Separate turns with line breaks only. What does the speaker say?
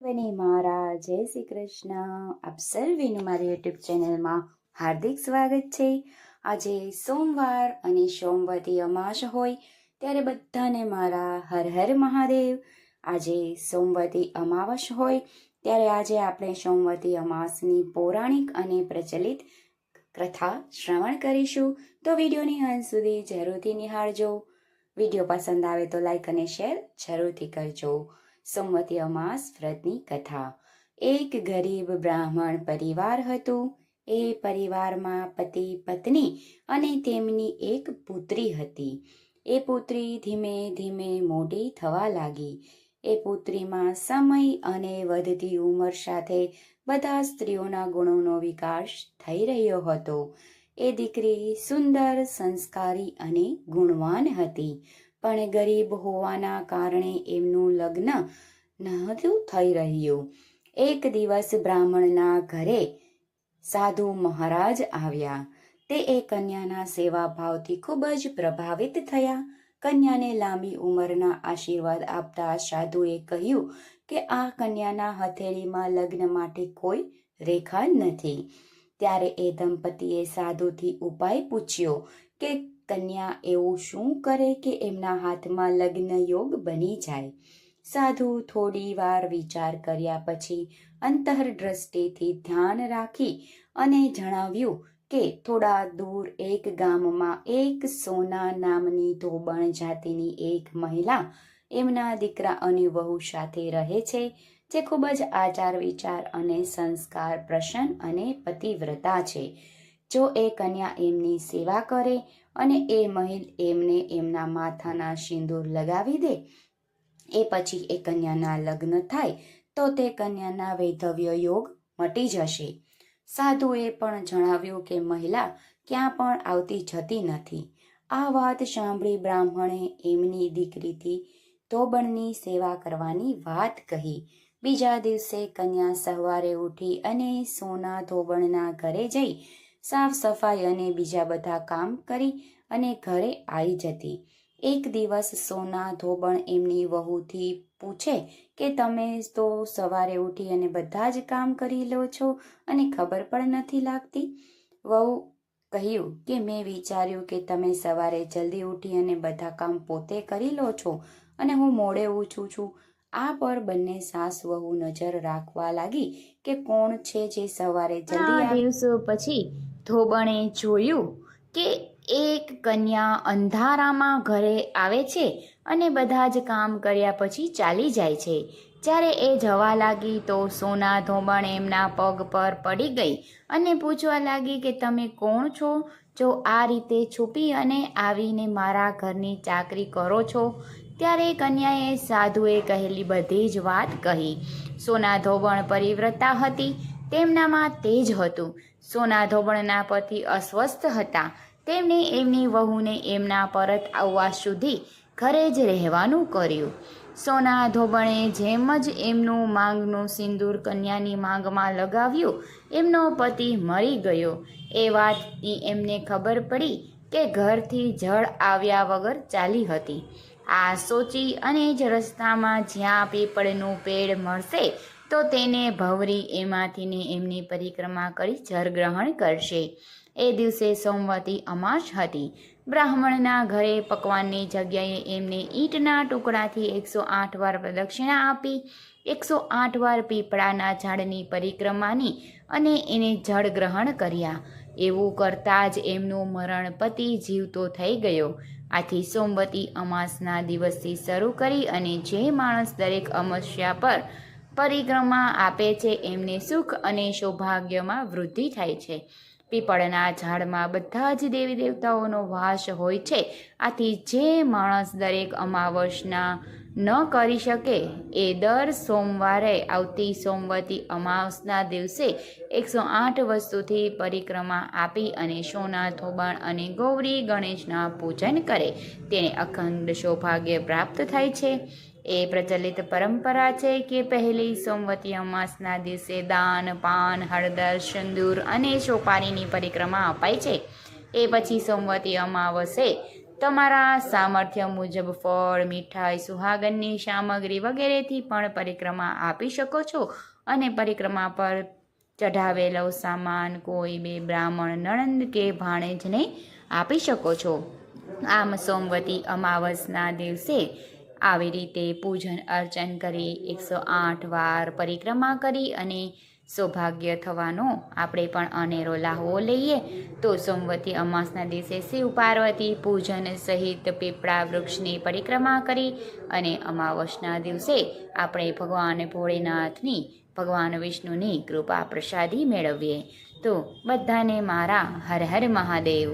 વની મારા જય શ્રી કૃષ્ણ. આપ સર્વેનું મારી યુટ્યુબ ચેનલમાં હાર્દિક સ્વાગત છે. આજે સોમવાર અને સોમવતી અમાસ હોય ત્યારે બધાને મારા હર હર મહાદેવ. આજે સોમવતી અમાવસ હોય ત્યારે આજે આપણે સોમવતી અમાસની પૌરાણિક અને પ્રચલિત કથા શ્રવણ કરીશું. તો વિડીયોની અંત સુધી જરૂરથી નિહાળજો. વિડીયો પસંદ આવે તો લાઈક અને શેર જરૂરથી કરજો. સોમવતી અમાસ વ્રતની કથા. એક ગરીબ બ્રાહ્મણ પરિવાર હતું. એ પરિવારમાં પતિ પત્ની અને તેમની એક પુત્રી હતી. એ પુત્રી ધીમે ધીમે મોટી થવા લાગી. એ પુત્રીમાં સમય અને વધતી ઉંમર સાથે બધા સ્ત્રીઓના ગુણોનો વિકાસ થઈ રહ્યો હતો. એ દીકરી સુંદર, સંસ્કારી અને ગુણવાન હતી. પણ ગરીબ હોવાના કારણે એમનું લગ્ન નહોતું થઈ રહ્યું. એક દિવસ બ્રાહ્મણના ઘરે સાધુ મહારાજ આવ્યા. તે એ કન્યાના સેવાભાવથી ખૂબ જ પ્રભાવિત થયા. કન્યાને લાંબી ઉંમરના આશીર્વાદ આપતા સાધુએ કહ્યું કે આ કન્યાના હથેળીમાં લગ્ન માટે કોઈ રેખા નથી. ત્યારે એ દંપતીએ સાધુથી ઉપાય પૂછ્યો કે કન્યા એવું શું કરે કે એમના હાથમાં લગ્ન યોગ બની જાય. સાધુ થોડી વાર વિચાર કર્યા પછી અંતરદ્રષ્ટિથી ધ્યાન રાખી અને જણાવ્યું કે થોડા દૂર એક ગામમાં એક સોના નામની ધોબણ જાતિની એક મહિલા એમના દીકરા અને વહુ સાથે રહે છે, જે ખૂબ જ આચાર વિચાર અને સંસ્કાર પ્રસન્ન અને પતિવ્રતા છે. જો એ કન્યા એમની સેવા કરે અને એ મહિલ એમને એમના માથાના સિંદૂર લગાવી દે, એ પછી એ કન્યાના લગ્ન થાય તો તે કન્યાના વૈધવ્ય યોગ મટી જશે. સાધુએ પણ જણાવ્યું કે મહિલા ક્યાં પણ આવતી જતી નથી. આ વાત સાંભળી બ્રાહ્મણે એમની દીકરીથી ધોબણની સેવા કરવાની વાત કહી. બીજા દિવસે કન્યા સવારે ઉઠી અને સોના ધોબણના ઘરે જઈ સાફ સફાઈ અને બીજા બધા કામ કરી અને ઘરે આવી જતી. એક દિવસ સોના ધોબણ એમની વહુથી પૂછે કે તમે તો સવારે ઉઠી અને બધા જ કામ કરી લો છો અને ખબર પણ નથી લાગતી. વહુ કહ્યું કે મેં વિચાર્યું કે તમે સવારે જલ્દી ઉઠી અને બધા કામ પોતે કરી લો છો અને હું મોડે ઉઠું છું. આ પર બંને સાસ વહુ નજર રાખવા લાગી કે કોણ છે જે સવારે જલ્દી. દિવસો પછી ધોબણે જોયું કે એક કન્યા અંધારામાં ઘરે આવે છે અને બધા જ કામ કર્યા પછી ચાલી જાય છે. જ્યારે એ જવા લાગી તો સોના ધોબણ એમના પગ પર પડી ગઈ અને પૂછવા લાગી કે તમે કોણ છો, જો આ રીતે છુપી અને આવીને મારા ઘરની ચાકરી કરો છો? ત્યારે કન્યાએ સાધુએ કહેલી બધી જ વાત કહી. સોના ધોબણ પરિવ્રતા હતી. તેમનામાં તેજ હતું. સોના ધોબણના પતિ અસ્વસ્થ હતા. તેમણે એમની વહુને એમના પરત આવવા સુધી ઘરે જ રહેવાનું કર્યું. સોના ધોબણે જેમ જ એમનું માંગનું સિંદૂર કન્યાની માંગમાં લગાવ્યું, એમનો પતિ મરી ગયો. એ વાતની એમને ખબર પડી કે ઘરથી જળ આવ્યા વગર ચાલી હતી. આ સોચી અને જ રસ્તામાં જ્યાં પીપળનું પેડ મળશે તો તેને ભવરી એમાંથીને એમની પરિક્રમા કરી જળગ્રહણ કરશે. એ દિવસે સોમવતી અમાસ હતી. બ્રાહ્મણના ઘરે પકવાનની જગ્યાએ એમને ઈંટના ટુકડાથી 108 વાર પ્રદક્ષિણા આપી, 108 વાર પીપળાના ઝાડની પરિક્રમાની અને એને જળ ગ્રહણ કર્યા. એવું કરતાં જ એમનું મરણ પતિ જીવતો થઈ ગયો. આથી સોમવતી અમાસના દિવસથી શરૂ કરી અને જે માણસ દરેક અમાસ્યા પર પરિક્રમા આપે છે એમને સુખ અને સૌભાગ્યમાં વૃદ્ધિ થાય છે. પીપળના ઝાડમાં બધા જ દેવી દેવતાઓનો વાસ હોય છે. આથી જે માણસ દરેક અમાવસના ન કરી શકે એ દર સોમવારે આવતી સોમવતી અમાસના દિવસે 108 વસ્તુથી પરિક્રમા આપી અને સોના ધોબણ અને ગૌરી ગણેશના પૂજન કરે તેને અખંડ સૌભાગ્ય પ્રાપ્ત થાય છે. એ પ્રચલિત પરંપરા છે કે પહેલી સોમવતી અમાસના દિવસે દાન, પાન, હળદર, સિંદૂર અને સોપારીની પરિક્રમા અપાય છે. એ પછી સોમવતી અમાવસે તમારા સામર્થ્ય મુજબ ફળ, મીઠાઈ, સુહાગનની સામગ્રી વગેરેથી પણ પરિક્રમા આપી શકો છો અને પરિક્રમા પર ચઢાવેલો સામાન કોઈ બે બ્રાહ્મણ, નણંદ કે ભાણેજને આપી શકો છો. આમ સોમવતી અમાવસના દિવસે આવી રીતે પૂજન અર્ચન કરી 108 વાર પરિક્રમા કરી અને સૌભાગ્ય થવાનો આપણે પણ અનેરો લાહવો લઈએ. તો સોમવતી અમાસના દિવસે શિવ પાર્વતી પૂજન સહિત પીપળા વૃક્ષની પરિક્રમા કરી અને અમાવસના દિવસે આપણે ભગવાન ભોળેનાથની, ભગવાન વિષ્ણુની કૃપા પ્રસાદી મેળવીએ. તો બધાને મારા હર હર મહાદેવ.